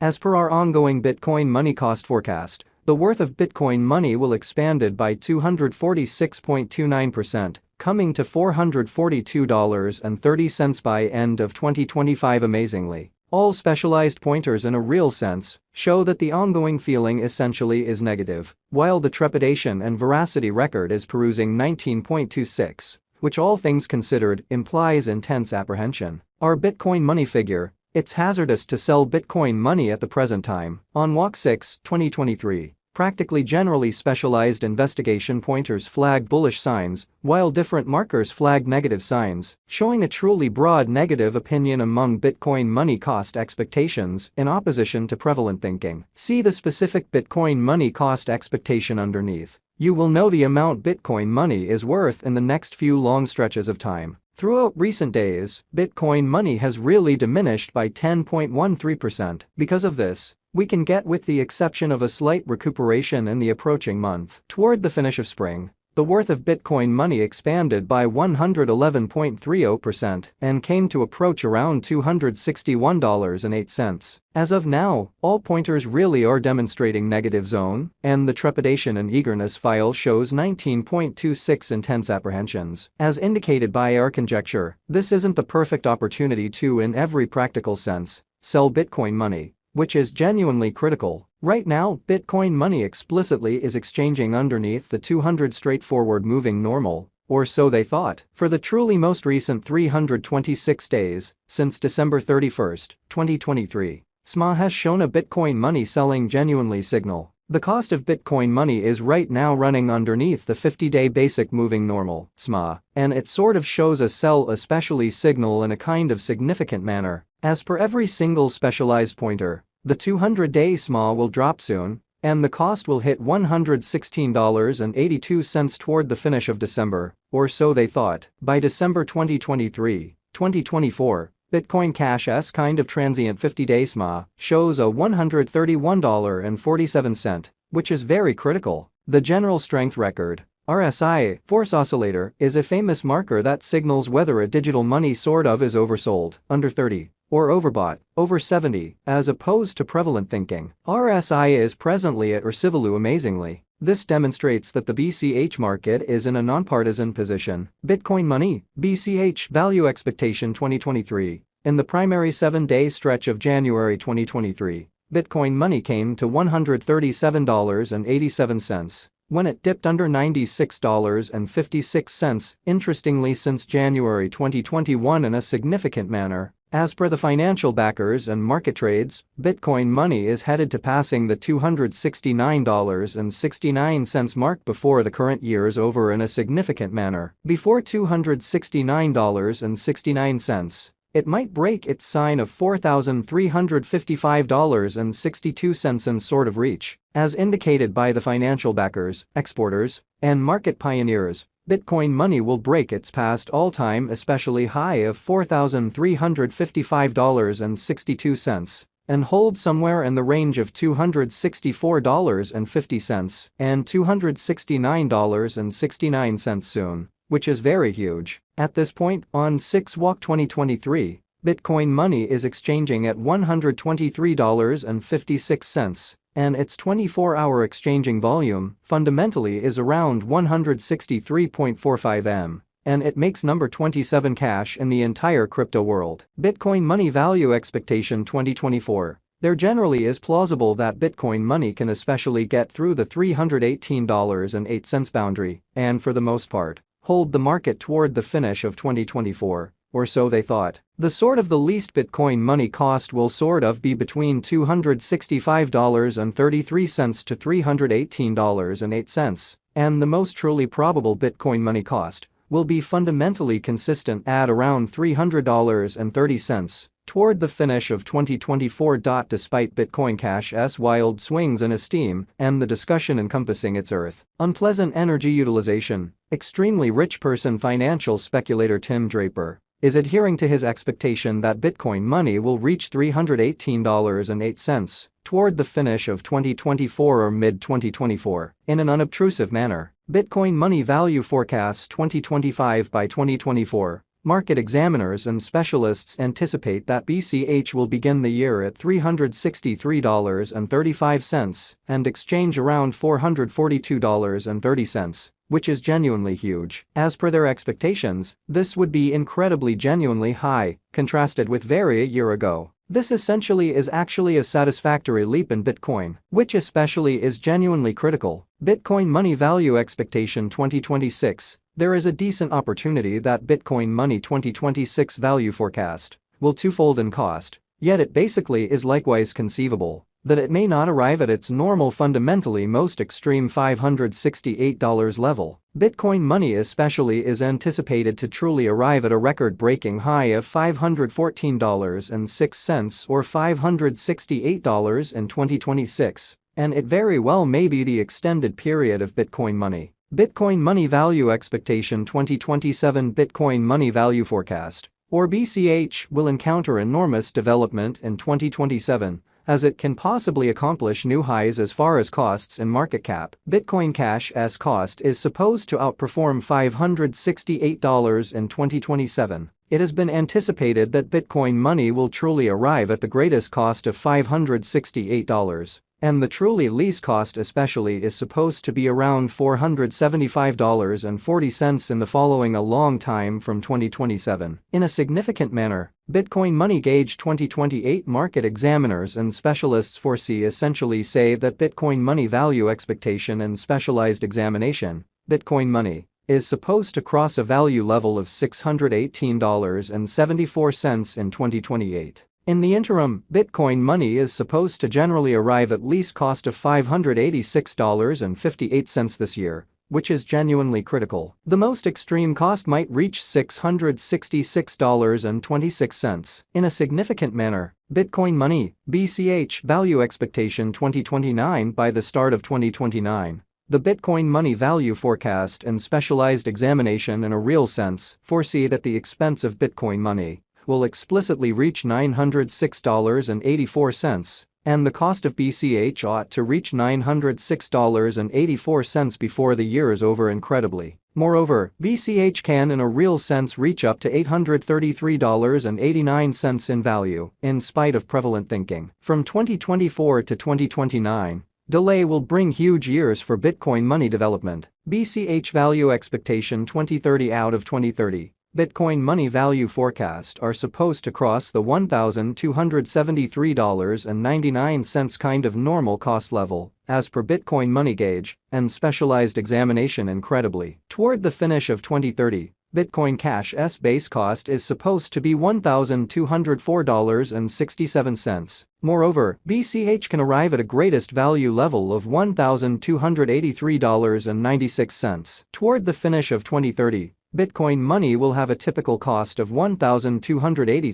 As per our ongoing Bitcoin money cost forecast, the worth of Bitcoin money will expanded by 246.29%, coming to $442.30 by end of 2025. Amazingly, all specialized pointers in a real sense show that the ongoing feeling essentially is negative, while the trepidation and veracity record is perusing 19.26, which all things considered implies intense apprehension. Our Bitcoin money figure: it's hazardous to sell Bitcoin money at the present time. On Walk 6, 2023, practically generally specialized investigation pointers flagged bullish signs, while different markers flagged negative signs, showing a truly broad negative opinion among Bitcoin money cost expectations in opposition to prevalent thinking. See the specific Bitcoin money cost expectation underneath. You will know the amount Bitcoin money is worth in the next few long stretches of time. Throughout recent days, Bitcoin money has really diminished by 10.13%. Because of this, we can get, with the exception of a slight recuperation in the approaching month toward the finish of spring, the worth of Bitcoin money expanded by 111.30% and came to approach around $261.08. As of now, all pointers really are demonstrating negative zone, and the trepidation and eagerness file shows 19.26 intense apprehensions. As indicated by our conjecture, this isn't the perfect opportunity to, in every practical sense, sell Bitcoin money, which is genuinely critical. Right now, Bitcoin money explicitly is exchanging underneath the 200 straightforward moving normal, or so they thought, for the truly most recent 326 days, since December 31, 2023. SMA has shown a Bitcoin money selling genuinely signal. The cost of Bitcoin money is right now running underneath the 50-day basic moving normal, SMA, and it sort of shows a sell especially signal in a kind of significant manner. As per every single specialized pointer, the 200-day SMA will drop soon, and the cost will hit $116.82 toward the finish of December, or so they thought. By December 2023, 2024, Bitcoin Cash's kind of transient 50-day SMA shows a $131.47, which is very critical. The general strength record, RSI, force oscillator, is a famous marker that signals whether a digital money sort of is oversold, under 30, or overbought, over 70, as opposed to prevalent thinking. RSI is presently at Ursivalu. Amazingly, this demonstrates that the BCH market is in a nonpartisan position. Bitcoin money, BCH value expectation 2023. In the primary 7-day stretch of January 2023, Bitcoin money came to $137.87. When it dipped under $96.56, interestingly since January 2021 in a significant manner. As per the financial backers and market trades, Bitcoin money is headed to passing the $269.69 mark before the current year is over in a significant manner. Before $269.69, it might break its sign of $4,355.62 and sort of reach. As indicated by the financial backers, exporters, and market pioneers, Bitcoin money will break its past all-time especially high of $4,355.62 and hold somewhere in the range of $264.50 and $269.69 soon, which is very huge. At this point, on 6 Walk 2023, Bitcoin money is exchanging at $123.56. And its 24-hour exchanging volume, fundamentally, is around 163.45 M, and it makes number 27 cash in the entire crypto world. Bitcoin money value expectation 2024. There generally is plausible that Bitcoin money can especially get through the $318.08 boundary, and for the most part, hold the market toward the finish of 2024. Or so they thought. The least Bitcoin money cost will sort of be between $265.33 to $318.08, and the most truly probable Bitcoin money cost will be fundamentally consistent at around $300.30 toward the finish of 2024. Despite Bitcoin Cash's wild swings in esteem and the discussion encompassing its unpleasant energy utilization, extremely rich person financial speculator Tim Draper is adhering to his expectation that Bitcoin money will reach $318.08 toward the finish of 2024 or mid-2024 in an unobtrusive manner. Bitcoin money value forecast 2025 by 2024. Market examiners and specialists anticipate that BCH will begin the year at $363.35 and exchange around $442.30, which is genuinely huge. As per their expectations, this would be incredibly genuinely high, contrasted with very a year ago. This essentially is actually a satisfactory leap in Bitcoin, which especially is genuinely critical. Bitcoin money value expectation 2026. There is a decent opportunity that Bitcoin money 2026 value forecast will twofold in cost, yet it basically is likewise conceivable that it may not arrive at its normal fundamentally most extreme $568 level. Bitcoin money especially is anticipated to truly arrive at a record-breaking high of $514.06 or $568 in 2026, and it very well may be the extended period of Bitcoin money. Bitcoin money value expectation 2027. Bitcoin money value forecast, or BCH, will encounter enormous development in 2027, as it can possibly accomplish new highs as far as costs and market cap. Bitcoin Cash's cost is supposed to outperform $568 in 2027. It has been anticipated that Bitcoin money will truly arrive at the greatest cost of $568, and the truly least cost especially is supposed to be around $475.40 in the following a long time from 2027. In a significant manner, Bitcoin money gauge 2028 market examiners and specialists foresee essentially say that Bitcoin money value expectation and specialized examination, Bitcoin money, is supposed to cross a value level of $618.74 in 2028. In the interim, Bitcoin money is supposed to generally arrive at least cost of $586.58 this year, which is genuinely critical. The most extreme cost might reach $666.26. In a significant manner, Bitcoin money, BCH value expectation 2029. By the start of 2029, the Bitcoin money value forecast and specialized examination in a real sense foresee that the expense of Bitcoin money will explicitly reach $906.84, and the cost of BCH ought to reach $906.84 before the year is over. Incredibly, moreover, BCH can in a real sense reach up to $833.89 in value, in spite of prevalent thinking. From 2024 to 2029, delay will bring huge years for Bitcoin money development. BCH value expectation 2030. Out of 2030, Bitcoin money value forecast are supposed to cross the $1,273.99 kind of normal cost level, as per Bitcoin money gauge and specialized examination. Incredibly, toward the finish of 2030, Bitcoin Cash's base cost is supposed to be $1,204.67. Moreover, BCH can arrive at a greatest value level of $1,283.96. Toward the finish of 2030, Bitcoin money will have a typical cost of $1,283